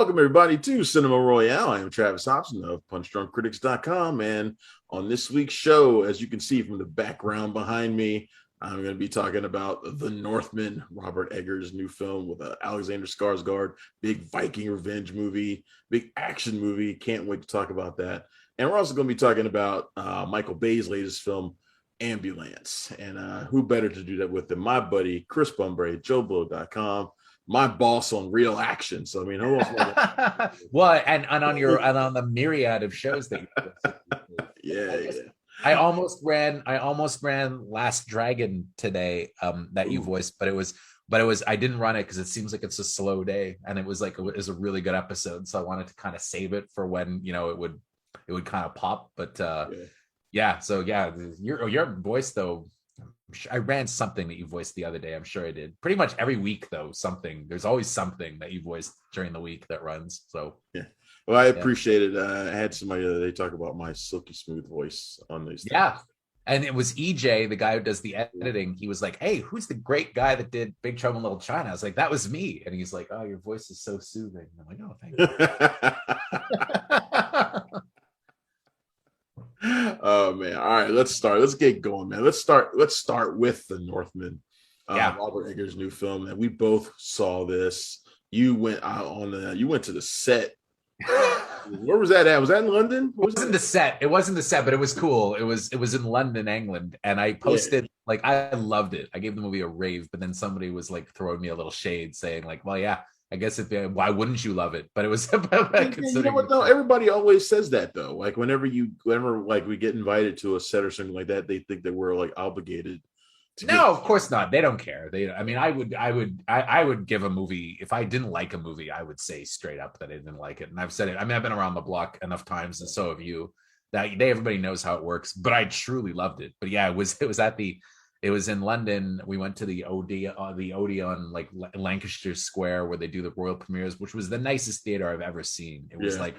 Welcome, everybody, to Cinema Royale. I am Travis Hobson of PunchDrunkCritics.com. And on this week's show, as you can see from the background behind me, I'm going to be talking about The Northman, Robert Eggers' new film with Alexander Skarsgard, big Viking revenge movie, big action movie. Can't wait to talk about that. And we're also going to be talking about Michael Bay's latest film, Ambulance. And who better to do that with than my buddy, Chris Bumbray, JoeBlow.com. My boss on Real Action. So I mean, who else? Well, and on the myriad of shows that yeah. I almost ran Last Dragon today, that you voiced, but it was I didn't run it because it seems like it's a slow day, and it was a really good episode, so I wanted to kind of save it for when it would kind of pop. But your voice though. I ran something that you voiced the other day. I'm sure I did. Pretty much every week, though, something. There's always something that you voiced during the week that runs. So yeah. Well, I appreciate it. I had somebody they talk about my silky smooth voice on these things. Yeah. And it was EJ, the guy who does the editing. He was like, "Hey, who's the great guy that did Big Trouble in Little China?" I was like, "That was me." And he's like, "Oh, your voice is so soothing." I'm like, "Oh, thank you." Oh man! All right, let's start. Let's get going, man. Let's start with The Northman. Robert Eggers' new film, and we both saw this. You went you went to the set. Where was that at? Was that in London? It wasn't the set. It wasn't the set, but it was cool. It was in London, England, and I posted I loved it. I gave the movie a rave, but then somebody was like throwing me a little shade, saying like, "Well, yeah. I guess why wouldn't you love it?" But it was about you know what though? Everybody always says that though. Like whenever we get invited to a set or something like that, they think that we're like obligated. Of course not. They don't care. I would give a movie if I didn't like a movie, I would say straight up that I didn't like it. And I've said it. I mean, I've been around the block enough times, and so have you. That everybody knows how it works. But I truly loved it. But yeah, it was in London. We went to the Odeon, like Lancaster Square, where they do the royal premieres, which was the nicest theater I've ever seen. It was like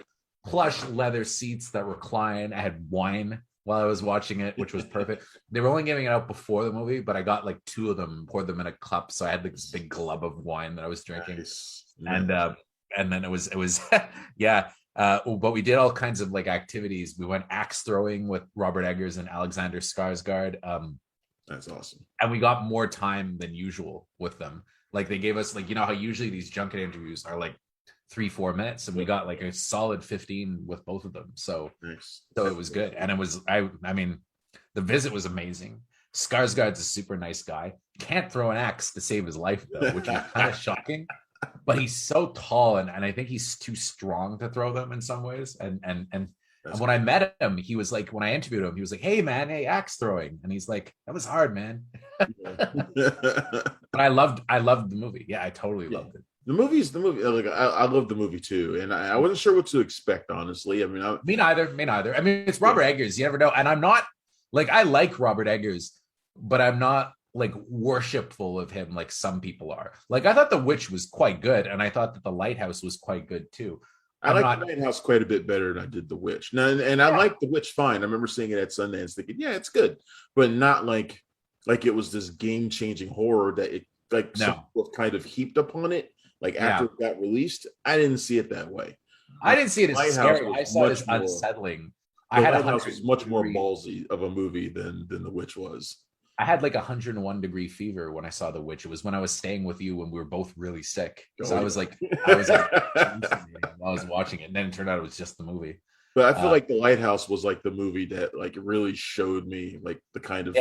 plush leather seats that recline. I had wine while I was watching it, which was perfect. They were only giving it out before the movie, but I got like two of them, poured them in a cup, so I had like this big glub of wine that I was drinking. Nice. And then it was but we did all kinds of like activities. We went axe throwing with Robert Eggers and Alexander Skarsgard. That's awesome. And we got more time than usual with them. Like they gave us how usually these junket interviews are like 3-4 minutes, and we got like a solid 15 with both of them. So nice. So it was good. And it was I mean, the visit was amazing. Skarsgard's a super nice guy. Can't throw an axe to save his life though, which is kind of shocking. But he's so tall, and I think he's too strong to throw them in some ways. And when I met him, he was like, when I interviewed him, he was like, "Hey man, hey, axe throwing." And he's like, "That was hard, man." But I loved the movie. Yeah, I totally loved it. The movie. Like I love the movie too, and I wasn't sure what to expect, honestly. I mean, me neither. I mean, it's Robert Eggers. You never know. And I'm not I like Robert Eggers, but I'm not like worshipful of him like some people are. Like I thought The Witch was quite good, and I thought that The Lighthouse was quite good too. I like The Lighthouse quite a bit better than I did The Witch. Now, and I like The Witch fine. I remember seeing it at Sundance thinking, yeah, it's good. But not like it was this game-changing horror that it some was kind of heaped upon it. Like after it got released, I didn't see it that way. I didn't see it as scary. I saw it as unsettling. The Lighthouse was much more ballsy of a movie than The Witch was. I had like 101-degree fever when I saw The Witch. It was when I was staying with you when we were both really sick. So I was like, I was watching it, and then it turned out it was just the movie. But I feel like The Lighthouse was like the movie that like really showed me like the kind of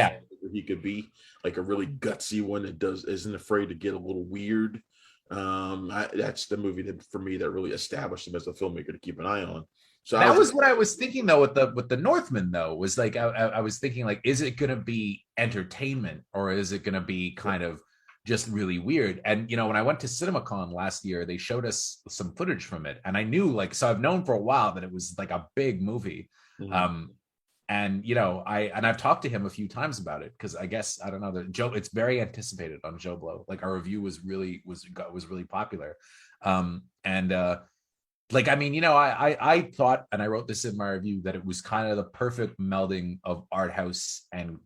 he could be, like a really gutsy one that isn't afraid to get a little weird. That's the movie that for me that really established him as a filmmaker to keep an eye on. So that was what I was thinking though with the Northman though, was like I was thinking like, is it going to be entertainment or is it going to be kind of just really weird? And when I went to CinemaCon last year, they showed us some footage from it, and I knew so I've known for a while that it was like a big movie. Mm-hmm. And I've talked to him a few times about it because I guess I don't know that Joe. It's very anticipated on Joe Blow. Like our review was really popular, I thought, and I wrote this in my review, that it was kind of the perfect melding of art house and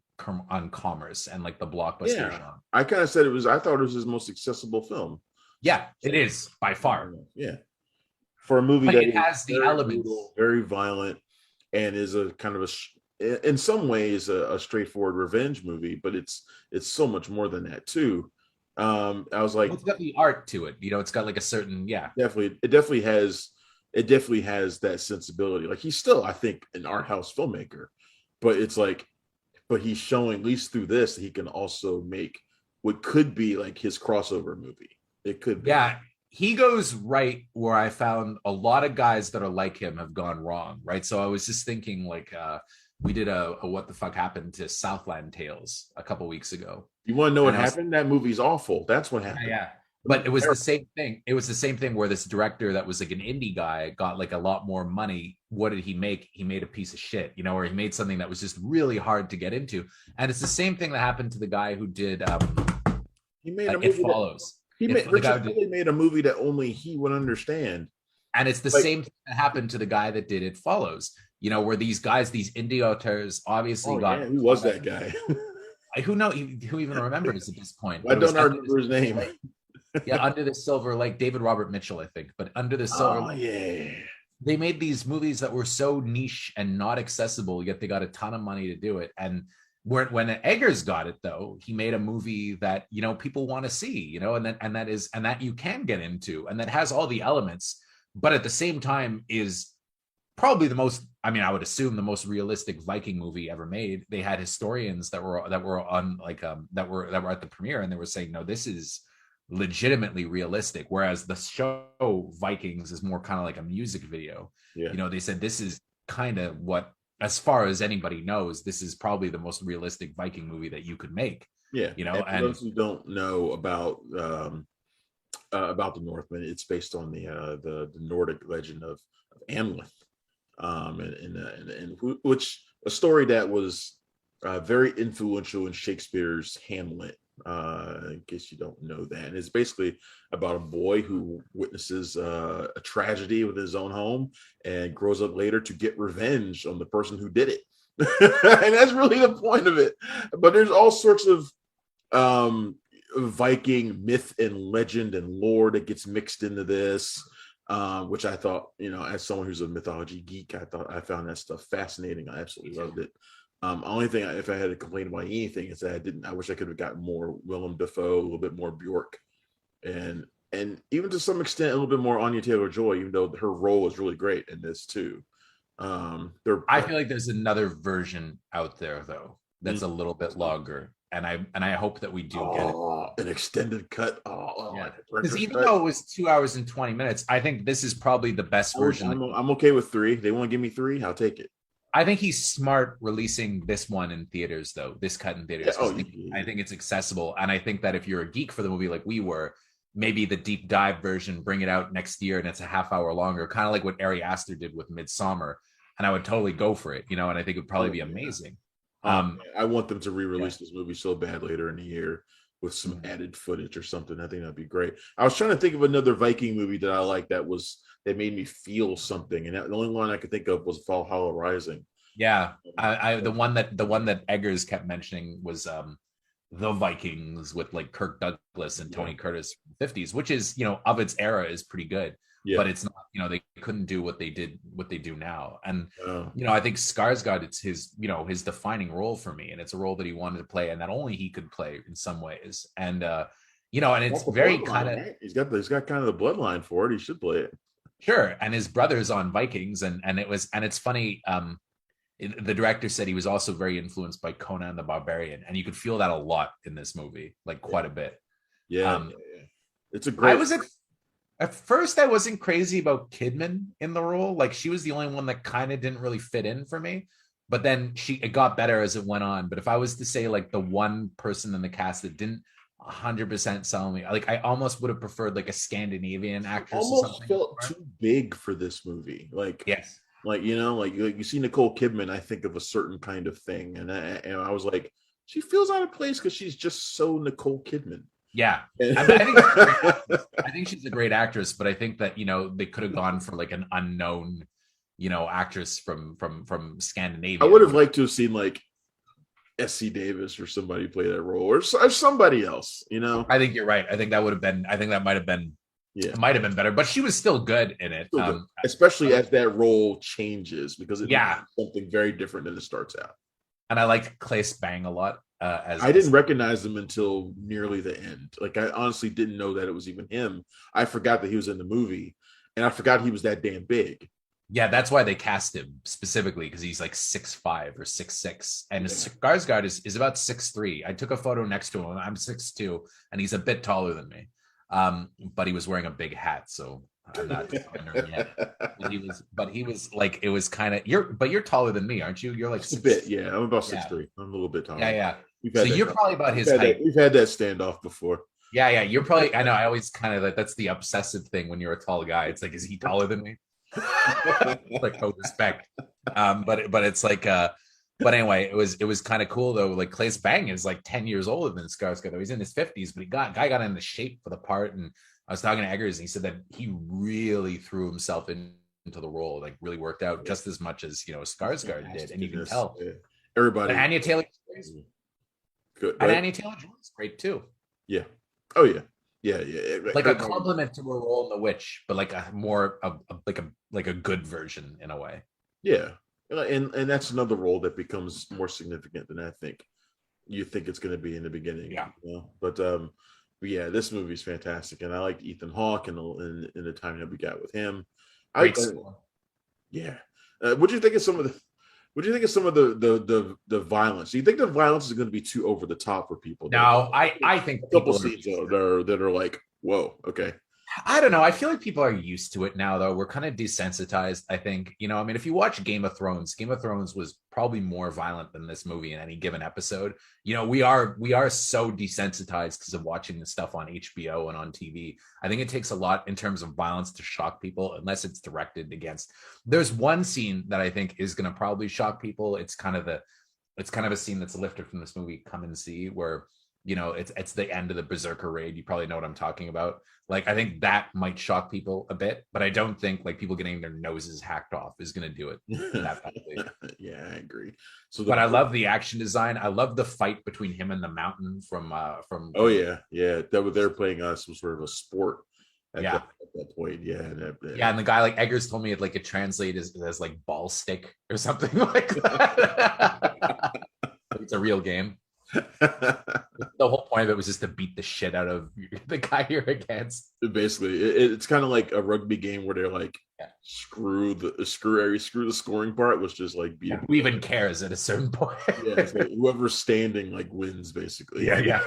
on commerce and like the blockbuster genre. I kind of said I thought it was his most accessible film. Yeah, it is by far. Yeah. for a movie But that it is has the very elements. brutal, very violent, and is a kind of in some ways a straightforward revenge movie, but it's so much more than that too. I was like, It's got the art to it. It's got like a certain, it definitely has that sensibility. Like he's still, I think, an art house filmmaker, but it's like, but he's showing at least through this that he can also make what could be like his crossover movie. It could be. Yeah, he goes right where I found a lot of guys that are like him have gone wrong, right? So I was just thinking, like, we did a what the fuck happened to Southland Tales a couple weeks ago. You want to know what happened? That movie's awful. That's what happened. Yeah. But it was the same thing. It was the same thing where this director that was like an indie guy got like a lot more money. What did he make? He made a piece of shit, or he made something that was just really hard to get into. And it's the same thing that happened to the guy who did he made a movie It Follows. Richard made a movie that only he would understand. And it's the same thing that happened to the guy that did It Follows. Where these guys, these indie auteurs, obviously got. Yeah, who was that guy? Who even remembers at this point? I don't remember his name. Yeah, Under the Silver Lake, David Robert Mitchell, I think. But Under the Silver Lake, yeah. They made these movies that were so niche and not accessible, yet they got a ton of money to do it. And when Eggers got it, though, he made a movie that people want to see, and that you can get into, and that has all the elements, but at the same time is probably the most. I mean, I would assume the most realistic Viking movie ever made. They had historians that were on that were at the premiere, and they were saying, no, this is legitimately realistic, whereas the show Vikings is more kind of like a music video. They said this is kind of what, as far as anybody knows, this is probably the most realistic Viking movie that you could make. And for those who don't know about the Northman, it's based on the Nordic legend of Amleth, and which a story that was very influential in Shakespeare's Hamlet. In case you don't know that, and it's basically about a boy who witnesses a tragedy with his own home and grows up later to get revenge on the person who did it. And that's really the point of it. But there's all sorts of Viking myth and legend and lore that gets mixed into this, which I thought, as someone who's a mythology geek, I found that stuff fascinating. I absolutely loved it. Only thing, if I had to complain about anything, is that I wish I could have gotten more Willem Dafoe, a little bit more Bjork, and even to some extent a little bit more Anya Taylor-Joy, even though her role is really great in this too. I feel like there's another version out there though that's a little bit longer, and I hope that we do get it. An extended cut. Because even though it was 2 hours and 20 minutes, I think this is probably the best version. I'm okay with 3. They want to give me 3, I'll take it. I think he's smart releasing this one in theaters, though. This cut in theaters. I think it's accessible. And I think that if you're a geek for the movie like we were, maybe the deep dive version, bring it out next year and it's a half hour longer, kind of like what Ari Aster did with Midsommar. And I would totally go for it, and I think it would probably be amazing. I want them to re-release this movie so bad later in the year with some added footage or something. I think that'd be great. I was trying to think of another Viking movie that I liked that made me feel something, and the only one I could think of was Valhalla Rising. Yeah, the one that Eggers kept mentioning was the Vikings with like Kirk Douglas and Tony Curtis from the 50s, which is of its era is pretty good. But it's not, they couldn't do what they do now. And I think Skarsgård, it's his his defining role for me, and it's a role that he wanted to play and that only he could play in some ways. And and it's very kind of he's got kind of the bloodline for it. He should play it. Sure. And his brother's on Vikings, and it's funny. The director said he was also very influenced by Conan the Barbarian, and you could feel that a lot in this movie, like quite a bit. It's a great. At first, I wasn't crazy about Kidman in the role. Like, she was the only one that kind of didn't really fit in for me. But then it got better as it went on. But if I was to say like the one person in the cast that didn't 100% sell me, like I almost would have preferred like a Scandinavian actress. Almost felt too big for this movie. Like yes. Like, like you see Nicole Kidman, I think of a certain kind of thing. And I was like, she feels out of place because she's just so Nicole Kidman. Yeah. I think she's a great actress, but I think that, they could have gone for like an unknown, actress from Scandinavia. I would have liked to have seen like S.C. Davis or somebody play that role, or somebody else, I think you're right. I think that might have been Yeah. It might have been better, but she was still good in it. Still good. Especially as that role changes, because it becomes something very different than it starts out. And I liked Claes Bang a lot. I didn't recognize him until nearly the end. Like, I honestly didn't know that it was even him. I forgot that he was in the movie, and I forgot he was that damn big. Yeah, that's why they cast him specifically, because he's like 6'5" or 6'6", and Skarsgård is about 6'3". I took a photo next to him. I'm 6'2", and he's a bit taller than me. But he was wearing a big hat, so I'm not under yet. But he was like, it was kind of you're taller than me, aren't you? You're like just a bit, yeah. I'm about 6'3". I'm a little bit taller. Yeah. So you're probably about his height. We've had that standoff before. Yeah. You're probably. I know. I always kind of like, that's the obsessive thing when you're a tall guy. It's like, is he taller than me? Like, no respect. But it's like, but anyway, it was kind of cool though. Like, Claes Bang is like 10 years older than Skarsgård. He's in his 50s, but guy got into shape for the part. And I was talking to Eggers, and he said that he really threw himself into the role, like really worked out just as much as Skarsgård did, and you can tell. Yeah. Everybody. And Anya Taylor. Good. And Anya Taylor-Joy's great too. Yeah. Oh yeah. Yeah. Like a compliment to her role in The Witch, but like a more like a good version in a way. Yeah. And that's another role that becomes more significant than I think you think it's going to be in the beginning. Yeah. But yeah, this movie's fantastic, and I liked Ethan Hawke and the time that we got with him. Great score. Yeah. What do you think of some of the? What do you think of some of the violence? Do you think the violence is going to be too over the top for people? No, I think a couple scenes that are like, whoa, okay. I don't know. I feel like people are used to it now, though. We're kind of desensitized, I think. I mean, if you watch Game of Thrones was probably more violent than this movie in any given episode. We are so desensitized because of watching the stuff on HBO and on TV. I think it takes a lot in terms of violence to shock people, unless it's directed against. There's one scene that I think is going to probably shock people. It's kind of a scene that's lifted from this movie, Come and See, where it's the end of the Berserker raid. You probably know what I'm talking about. Like, I think that might shock people a bit, but I don't think like people getting their noses hacked off is going to do it that badly. Yeah, I agree. But I love the action design. I love the fight between him and the mountain from. Oh yeah. That what they're playing us was sort of a sport. At that point, yeah. And the guy, like Eggers told me, it translates as like ball stick or something like that. It's a real game. The whole point of it was just to beat the shit out of the guy you're against. Basically, it's kind of like a rugby game where they're like, screw the scoring part. Let's just like be. Who even cares at a certain point? Yeah, it's like whoever's standing like wins, basically. Yeah.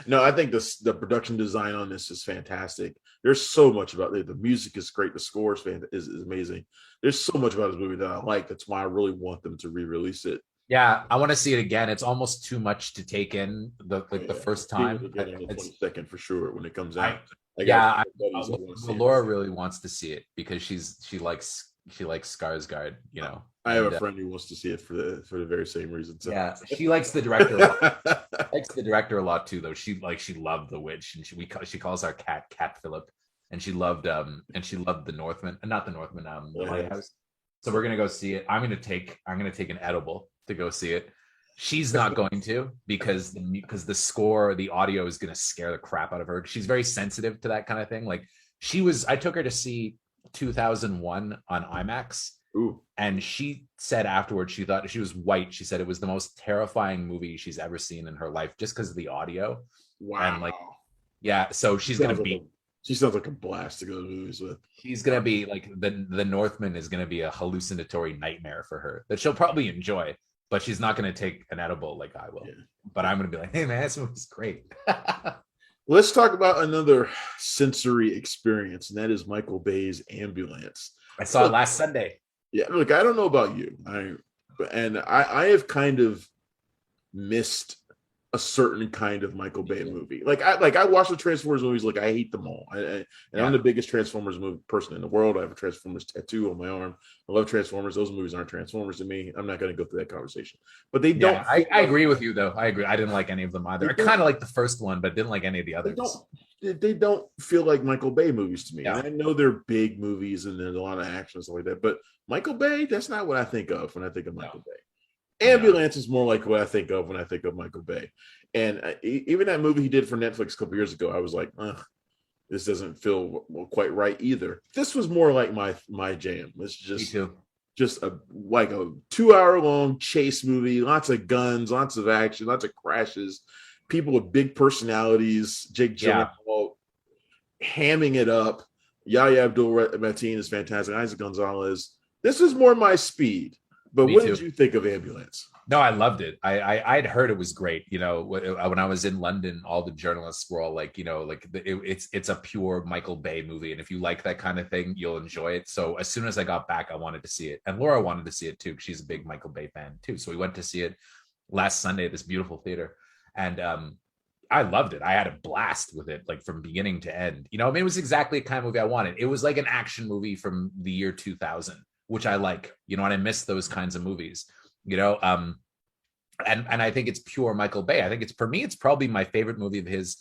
No, I think the production design on this is fantastic. There's so much about it. The music is great. The score is amazing. There's so much about this movie that I like. That's why I really want them to re-release it. Yeah, I want to see it again. It's almost too much to take in the first time. It's second for sure when it comes out. Laura really wants to see it because she likes Skarsgård. I have a friend who wants to see it for the very same reason. So. Yeah, she likes the director. Likes the director a lot too, though. She loved The Witch, and she calls our cat Philip, and she loved the Northman, not the Northman, the Lighthouse. So we're gonna go see it. I'm gonna take an edible to go see it. She's not going to because the score, the audio is gonna scare the crap out of her. She's very sensitive to that kind of thing. Like I took her to see 2001 on IMAX. Ooh. And she said afterwards, she thought she was white. She said it was the most terrifying movie she's ever seen in her life, just because of the audio. Wow. And so she's gonna be. She sounds like a blast to go to movies with. She's gonna be like the Northman is gonna be a hallucinatory nightmare for her that she'll probably enjoy, but she's not gonna take an edible like I will. Yeah. But I'm gonna be like, hey man, this movie's great. Let's talk about another sensory experience, and that is Michael Bay's Ambulance. I saw it last Sunday. Yeah, look, I don't know about you, I have kind of missed a certain kind of Michael Bay movie. Like I watch the Transformers movies. Like I hate them all. I'm the biggest Transformers movie person in the world. I have a Transformers tattoo on my arm. I love Transformers. Those movies aren't Transformers to me. I'm not going to go through that conversation. But they don't. I agree with you though. I agree. I didn't like any of them either. I kind of like the first one, but didn't like any of the others. They don't feel like Michael Bay movies to me. Yeah. And I know they're big movies and there's a lot of action and stuff like that. But Michael Bay, that's not what I think of when I think of Michael Bay. Ambulance is more like what I think of when I think of Michael Bay. And even that movie he did for Netflix a couple years ago, I was like, ugh. this doesn't feel quite right either. This was more like my jam. It's Me too. just a like a 2 hour long chase movie, lots of guns, lots of action, lots of crashes, people with big personalities. Jake Gyllenhaal hamming it up. Yahya Abdul-Mateen is fantastic. Eiza Gonzalez. This is more my speed. But what did you think of Ambulance? No, I loved it. I'd heard it was great. You know, when I was in London, all the journalists were all like, you know, like it's a pure Michael Bay movie, and if you like that kind of thing, you'll enjoy it. So as soon as I got back, I wanted to see it, and Laura wanted to see it too. She's a big Michael Bay fan too. So we went to see it last Sunday at this beautiful theater, and I loved it. I had a blast with it, like from beginning to end. You know, I mean, it was exactly the kind of movie I wanted. It was like an action movie from the year 2000, which I like. You know, and I miss those kinds of movies. You know, and I think it's pure Michael Bay. I think it's, for me, it's probably my favorite movie of his.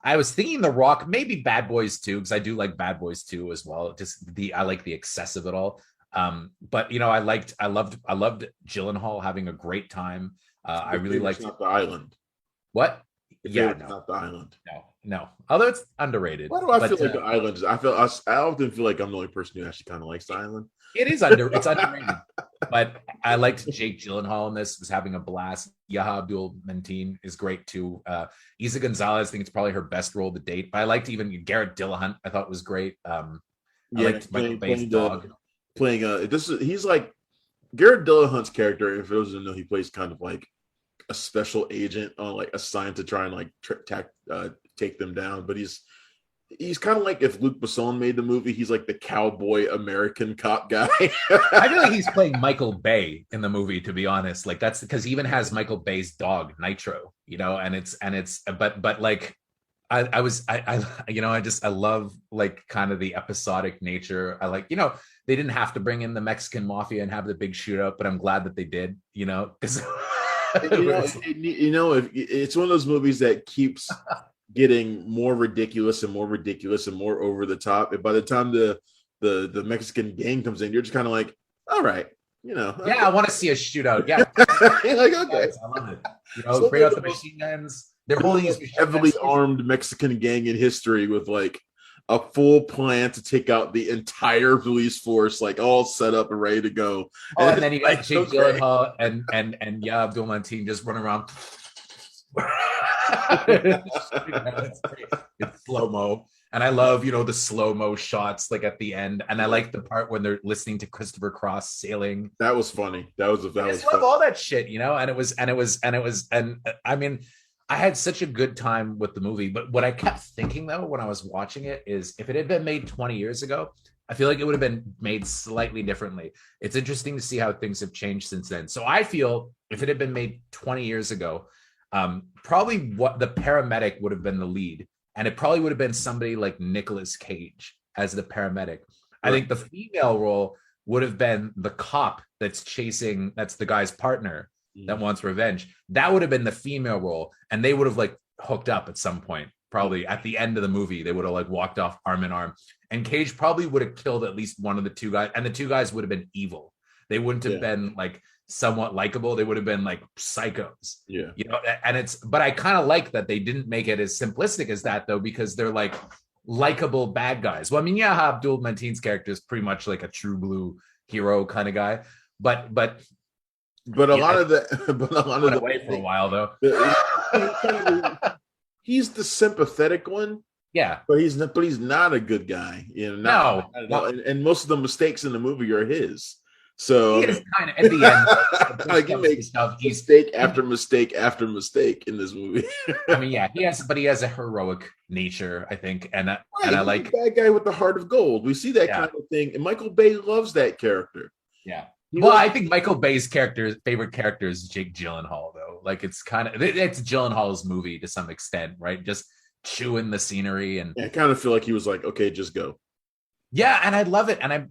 I was thinking The Rock, maybe Bad Boys 2, because I do like Bad Boys 2 as well. I like the excess of it all. But you know, I loved Gyllenhaal having a great time. I really liked Not the Island. What? Yeah, not the Island. No. Although it's underrated. Why do I feel like the Island is? I often feel like I'm the only person who actually kind of likes the Island. It's underrated. But I liked Jake Gyllenhaal in this, was having a blast. Yahya Abdul-Mateen is great too. Eiza Gonzalez, I think it's probably her best role to date. But I liked even Garrett Dillahunt. I thought was great. I liked Michael Bay's dog. He's like Garrett Dillahunt's character. If those who know, he plays kind of like a special agent on like assigned to try and like take them down. But he's kind of like if Luc Besson made the movie, he's like the cowboy American cop guy. I feel like he's playing Michael Bay in the movie, to be honest. Like that's because he even has Michael Bay's dog Nitro, you know, but like I love like kind of the episodic nature. I like, you know, they didn't have to bring in the Mexican mafia and have the big shootout, but I'm glad that they did, you know, because it's one of those movies that keeps getting more ridiculous and more ridiculous and more over the top. And by the time the Mexican gang comes in, you're just kind of like, all right, you know. Yeah, I want to see a shootout. Yeah. You're like, okay. I love it. You know, bring out the machine guns. They're holding these heavily armed Mexican gang in history with like a full plan to take out the entire police force, like all set up and ready to go. Oh, and then you got Jake Gyllenhaal and Yahya Abdul-Mateen just running around. It's slow-mo. And I love, you know, the slow-mo shots like at the end. And I like the part when they're listening to Christopher Cross sailing. That was funny. I love all that shit, you know, and I mean, I had such a good time with the movie, but what I kept thinking though when I was watching it is if it had been made 20 years ago, I feel like it would have been made slightly differently. It's interesting to see how things have changed since then. So I feel if it had been made 20 years ago, probably what the paramedic would have been the lead, and it probably would have been somebody like Nicolas Cage as the paramedic. I think the female role would have been the cop that's the guy's partner that wants revenge. That would have been the female role, and they would have like hooked up at some point. Probably at the end of the movie, they would have like walked off arm in arm, and Cage probably would have killed at least one of the two guys, and the two guys would have been evil. They wouldn't have been like somewhat likable. They would have been like psychos. Yeah, you know. And but I kind of like that they didn't make it as simplistic as that though, because they're like likable bad guys. Well, I mean, yeah, Abdul-Mateen's character is pretty much like a true blue hero kind of guy, but a lot of the away for a while though. He's the sympathetic one. Yeah, but he's not a good guy. You know, no. And most of the mistakes in the movie are his. So he is kind of at the end, like he makes mistake after mistake after mistake in this movie. I mean, yeah, he has a heroic nature, I think, and I like a bad guy with the heart of gold. We see that kind of thing, and Michael Bay loves that character. Yeah. I think Michael Bay's favorite character is Jake Gyllenhaal, though. Like it's Gyllenhaal's movie to some extent, right? Just chewing the scenery, and I kind of feel like he was like, okay, just go. Yeah, and I love it, and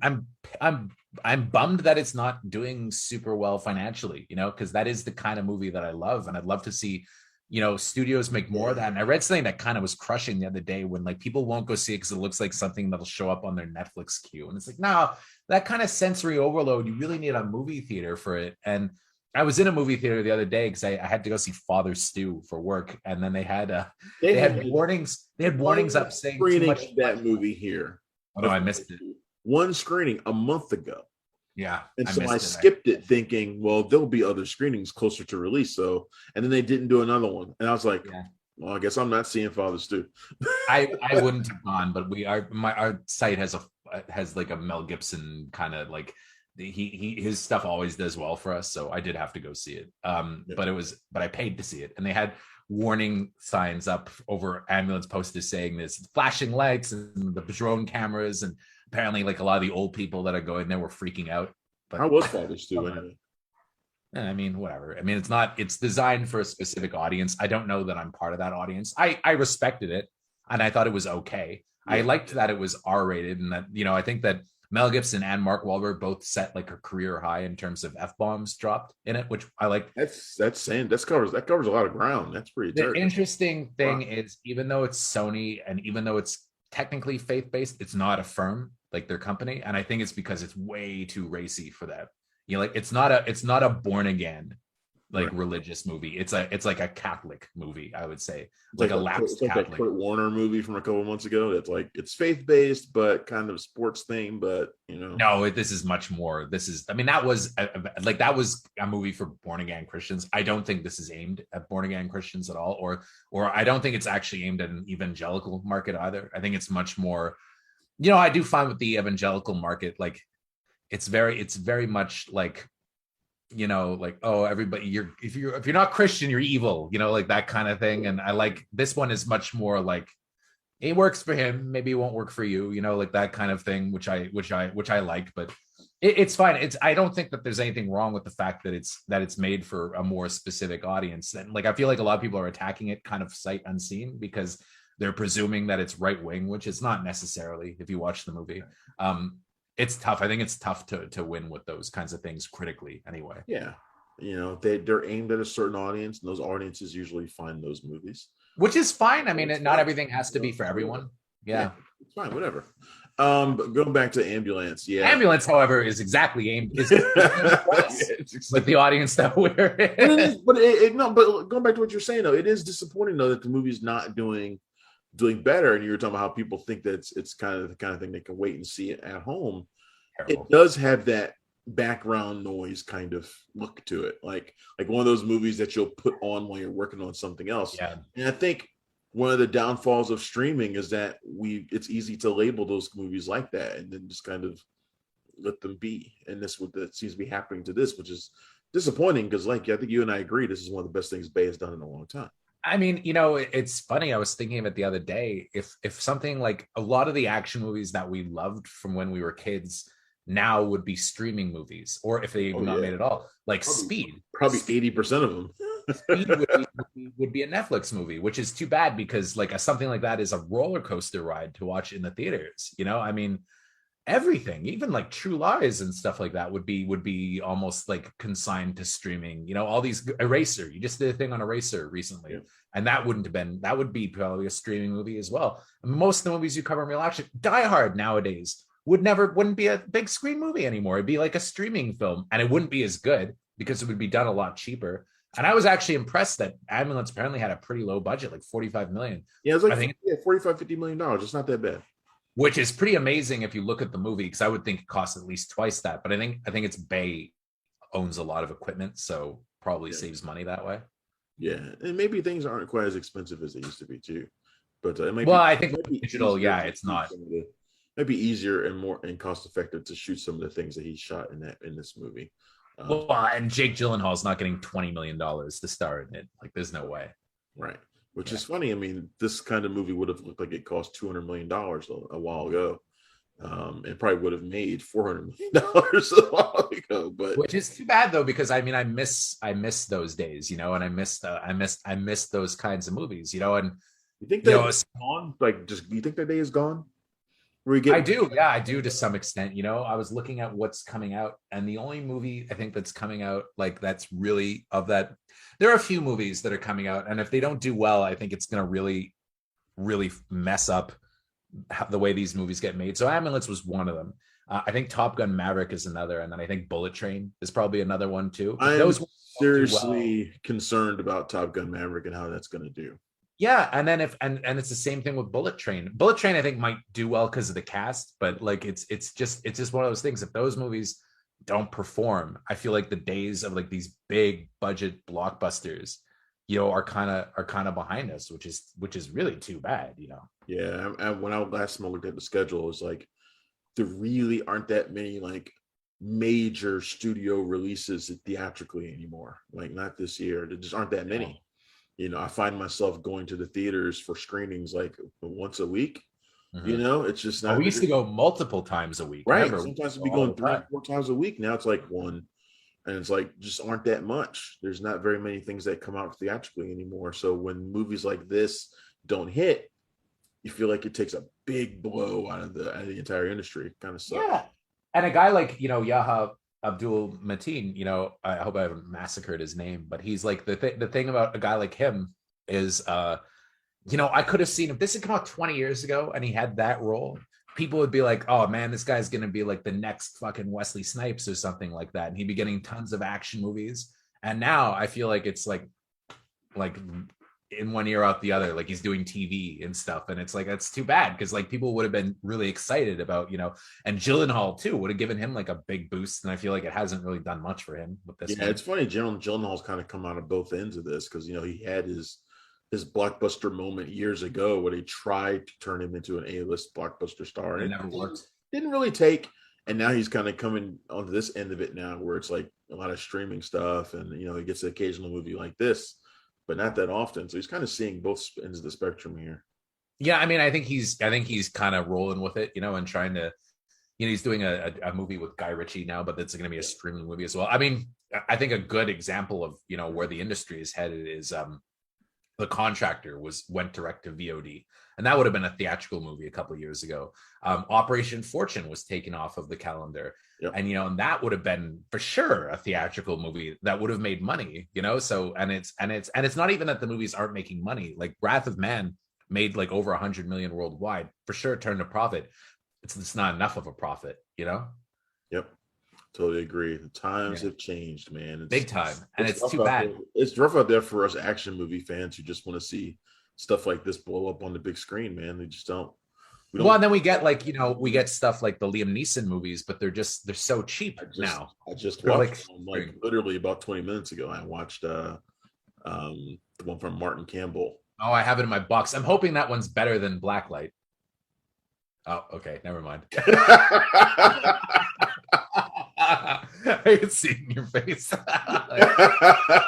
I'm bummed that it's not doing super well financially, you know, because that is the kind of movie that I love, and I'd love to see, you know, studios make more of that. And I read something that kind of was crushing the other day when like people won't go see it because it looks like something that'll show up on their Netflix queue, and it's like, no, that kind of sensory overload, you really need a movie theater for it. And I was in a movie theater the other day because I had to go see Father Stew for work, and then they had They they had had warnings. They had warnings up saying too screening much. of that movie here. Oh no, I missed it. One screening a month ago. Yeah, and so I skipped it thinking, well, there'll be other screenings closer to release. So, and then they didn't do another one. And I was like, well, I guess I'm not seeing Father Stew. I wouldn't have gone, but our site has like a Mel Gibson kind of like his stuff always does well for us. So I did have to go see it. But I paid to see it. And they had warning signs up over ambulance posters saying this, flashing lights and the drone cameras, and apparently like a lot of the old people that are going there were freaking out. But I was Father Stew anyway. I mean, whatever. I mean, it's designed for a specific audience. I don't know that I'm part of that audience. I respected it and I thought it was okay. Yeah. I liked that it was R-rated, and that, I think that Mel Gibson and Mark Wahlberg both set like a career high in terms of F-bombs dropped in it, which I like. That covers a lot of ground. That's pretty The interesting thing is, even though it's Sony and even though it's technically faith-based, it's not affirmed like their company. And I think it's because it's way too racy for that. Like it's not a born again like religious movie. It's like a Catholic movie, I would say. Like a lapsed Catholic. That Kurt Warner movie from a couple of months ago. That's like, it's faith-based, but kind of sports thing, but No, this is much more. That was a movie for born again Christians. I don't think this is aimed at born again Christians at all, or I don't think it's actually aimed at an evangelical market either. I think it's much more, I do find with the evangelical market, like it's very much like, like, oh, everybody, if you're not Christian, you're evil, like that kind of thing. And I like, this one is much more like, it works for him, maybe it won't work for you, like that kind of thing, which I like. But it's fine. I don't think that there's anything wrong with the fact that it's made for a more specific audience. And like, I feel like a lot of people are attacking it kind of sight unseen because they're presuming that it's right wing, which it's not necessarily if you watch the movie. It's tough. I think it's tough to win with those kinds of things critically anyway. Yeah. They're aimed at a certain audience, and those audiences usually find those movies. Which is fine. I mean, not everything has to be for everyone. Yeah. It's fine, whatever. But going back to Ambulance, Ambulance, however, is exactly aimed with the audience that we're in. But going back to what you're saying, though, it is disappointing though that the movie's not doing better, and you were talking about how people think that it's kind of the kind of thing they can wait and see it at home. Terrible. It does have that background noise kind of look to it, like one of those movies that you'll put on while you're working on something else. Yeah. And I think one of the downfalls of streaming is that it's easy to label those movies like that and then just kind of let them be. And this that seems to be happening to this, which is disappointing because, like, I think you and I agree, this is one of the best things Bay has done in a long time. I mean, it's funny. I was thinking of it the other day. If something like a lot of the action movies that we loved from when we were kids now would be streaming movies, or if they not made it all, like Speed. Probably 80% of them. Speed would be a Netflix movie, which is too bad because like something like that is a roller coaster ride to watch in the theaters. I mean, everything, even like True Lies and stuff like that would be almost like consigned to streaming. All these Eraser, you just did a thing on Eraser recently, and that would be probably a streaming movie as well. Most of the movies you cover in Real Action, Die Hard nowadays wouldn't be a big screen movie anymore. It'd be like a streaming film, and it wouldn't be as good because it would be done a lot cheaper. And I was actually impressed that Ambulance apparently had a pretty low budget, like $45 million. Yeah, it was like $45-50 million. It's not that bad. Which is pretty amazing if you look at the movie, because I would think it costs at least twice that. But I think it's Bay owns a lot of equipment, so probably saves money that way. Yeah, and maybe things aren't quite as expensive as they used to be too. But I think digital, it's not. It might be easier and more cost effective to shoot some of the things that he shot in this movie. And Jake Gyllenhaal is not getting $20 million to star in it. Like, there's no way. Right. Which is funny. I mean, this kind of movie would have looked like it cost $200 million a while ago. It probably would have made $400 million a while ago. But which is too bad though, because I mean, I miss those days, and I miss those kinds of movies, and you think that's gone? Like, you think that day is gone? I do to some extent. I was looking at what's coming out, and the only movie I think that's coming out like that's really of that. There are a few movies that are coming out, and if they don't do well, I think it's going to really, really mess up the way these movies get made. So Ambulance was one of them. I think Top Gun Maverick is another, and then I think Bullet Train is probably another one too. I'm Those won't do well. seriously concerned about Top Gun Maverick and how that's going to do. Yeah, and then if and it's the same thing with Bullet Train. Bullet Train, I think, might do well because of the cast, but like it's just one of those things. If those movies don't perform, I feel like the days of like these big budget blockbusters, are kind of behind us, which is really too bad, Yeah, and when I last looked at the schedule, it was like there really aren't that many like major studio releases theatrically anymore. Like not this year. There just aren't that many. I find myself going to the theaters for screenings like once a week. Mm-hmm. It's just not. We used to go multiple times a week. Right. Remember? Sometimes we'd be going 3-4 times a week. Now it's like one. And it's like just aren't that much. There's not very many things that come out theatrically anymore. So when movies like this don't hit, you feel like it takes a big blow out of the entire industry. Kind of sucks. Yeah. And a guy like, Yahya Abdul-Mateen, I hope I haven't massacred his name, but he's like the thing about a guy like him is, I could have seen if this had come out 20 years ago and he had that role, people would be like, oh man, this guy's going to be like the next fucking Wesley Snipes or something like that. And he'd be getting tons of action movies. And now I feel like it's like in one ear out the other, like he's doing TV and stuff. And it's like, that's too bad. Because like people would have been really excited about, and Gyllenhaal too would have given him like a big boost. And I feel like it hasn't really done much for him with this. Yeah, it's funny. Gyllenhaal's kind of come out of both ends of this because, he had his blockbuster moment years ago where they tried to turn him into an A-list blockbuster star. It never worked. Didn't really take. And now he's kind of coming onto this end of it now where it's like a lot of streaming stuff. And, he gets an occasional movie like this, but not that often. So he's kind of seeing both ends of the spectrum here. Yeah, I mean, I think he's kind of rolling with it, and trying to, he's doing a movie with Guy Ritchie now, but that's going to be a streaming movie as well. I mean, I think a good example of, where the industry is headed is The Contractor went direct to VOD, and that would have been a theatrical movie a couple of years ago. Operation Fortune was taken off of the calendar. Yep. And and that would have been for sure a theatrical movie that would have made money, so and it's not even that the movies aren't making money. Like Wrath of Man made like over 100 million worldwide, for sure turned a profit. It's not enough of a profit, Yep, totally agree. The times have changed, man. It's, big time, and it's too bad. It's rough out there for us action movie fans who just want to see stuff like this blow up on the big screen, man. They just don't. Well, and then we get like, we get stuff like the Liam Neeson movies, but they're so cheap now. I just watched them, like literally about 20 minutes ago. I watched the one from Martin Campbell. Oh, I have it in my box. I'm hoping that one's better than Blacklight. Oh, okay, never mind. I can see it in your face.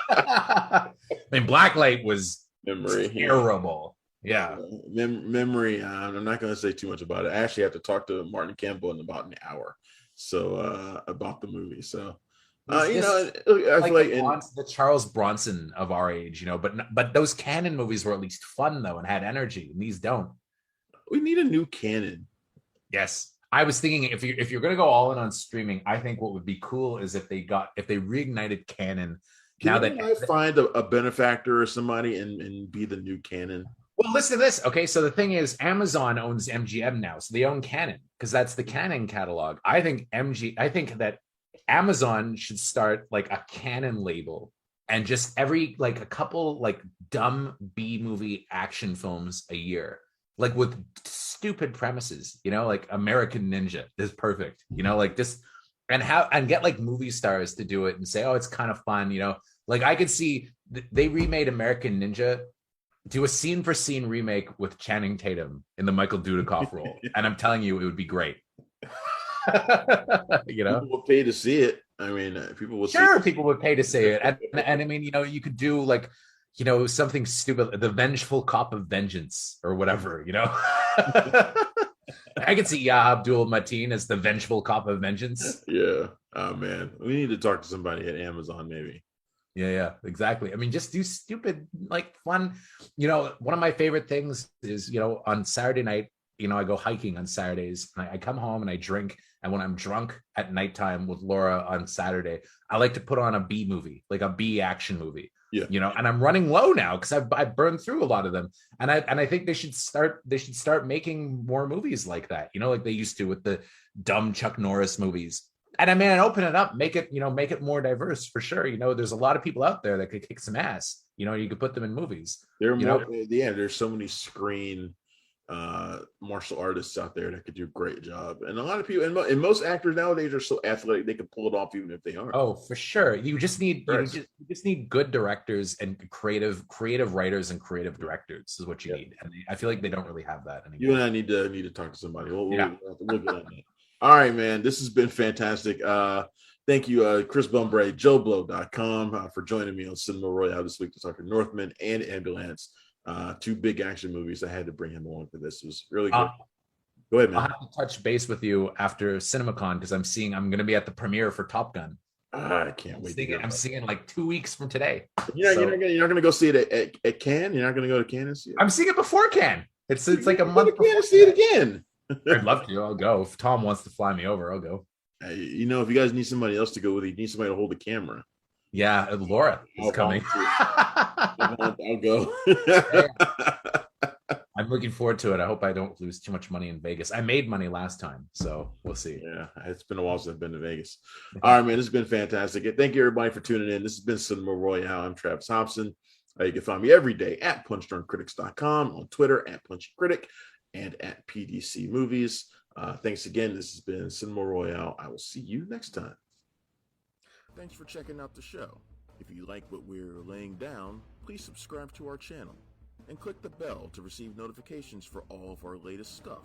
I mean, Blacklight was terrible. Yeah. Memory. I'm not going to say too much about it. I actually have to talk to Martin Campbell in about an hour. So about the movie. So I feel like the Charles Bronson of our age, but those canon movies were at least fun though and had energy, and these don't. We need a new canon. Yes. I was thinking if you're going to go all in on streaming, I think what would be cool is if they reignited canon. I find a benefactor or somebody and be the new canon. Well, listen to this. Okay, so the thing is, Amazon owns MGM now, so they own Canon because that's the Canon catalog. I think that Amazon should start like a Canon label and just every like a couple like dumb B movie action films a year, like with stupid premises, like American Ninja is perfect, like this, and get like movie stars to do it and say, oh, it's kind of fun, like I could see they remade American Ninja. Do a scene for scene remake with Channing Tatum in the Michael Dudikoff role, and I'm telling you, it would be great. People will pay to see it. I mean, people will. Sure, people would pay to see it, and I mean, you could do like, something stupid, the Vengeful Cop of Vengeance or whatever. I could see Yahya Abdul-Mateen as the Vengeful Cop of Vengeance. Yeah. Oh man, we need to talk to somebody at Amazon, maybe. Yeah, exactly. I mean, just do stupid, like fun. One of my favorite things is, on Saturday night, I go hiking on Saturdays and I come home and I drink. And when I'm drunk at nighttime with Laura on Saturday, I like to put on a B movie, like a B action movie. Yeah. And I'm running low now because I've burned through a lot of them. And I think they should start making more movies like that, like they used to with the dumb Chuck Norris movies. And I mean, open it up, make it more diverse for sure. There's a lot of people out there that could kick some ass. You could put them in movies. There's so many screen martial artists out there that could do a great job, and a lot of people and most actors nowadays are so athletic they can pull it off even if they aren't. Oh, for sure. You just need you just need good directors and creative writers and creative directors is what you need, and I feel like they don't really have that anymore. You and I need to talk to somebody. We'll get on that. All right, man, this has been fantastic. Thank you, Chris Bumbray, JoeBlow.com, for joining me on Cinema Royale this week to talk to Northman and Ambulance. Two big action movies. I had to bring him along for this. It was really good. Go ahead, man. I'll have to touch base with you after CinemaCon because I'm going to be at the premiere for Top Gun. I can't wait. I'm seeing like 2 weeks from today. You're not going to go see it at Cannes? You're not going to go to Cannes and see it? I'm seeing it before Cannes. It's like a month before Cannes to see it again. I'd love to. I'll go. If Tom wants to fly me over, I'll go. If you guys need somebody else to go with you need somebody to hold the camera. Yeah, Laura is coming. I'll go. I'm looking forward to it. I hope I don't lose too much money in Vegas. I made money last time, so we'll see. Yeah, it's been a while since I've been to Vegas. All right, man, this has been fantastic. Thank you, everybody, for tuning in. This has been Cinema Royale. I'm Travis Hobson. You can find me every day at punchdrunkcritics.com, on Twitter at punchycritic, and at PDC Movies. Thanks again. This has been Cinema Royale. I will see you next time. Thanks for checking out the show. If you like what we're laying down, please subscribe to our channel and click the bell to receive notifications for all of our latest stuff.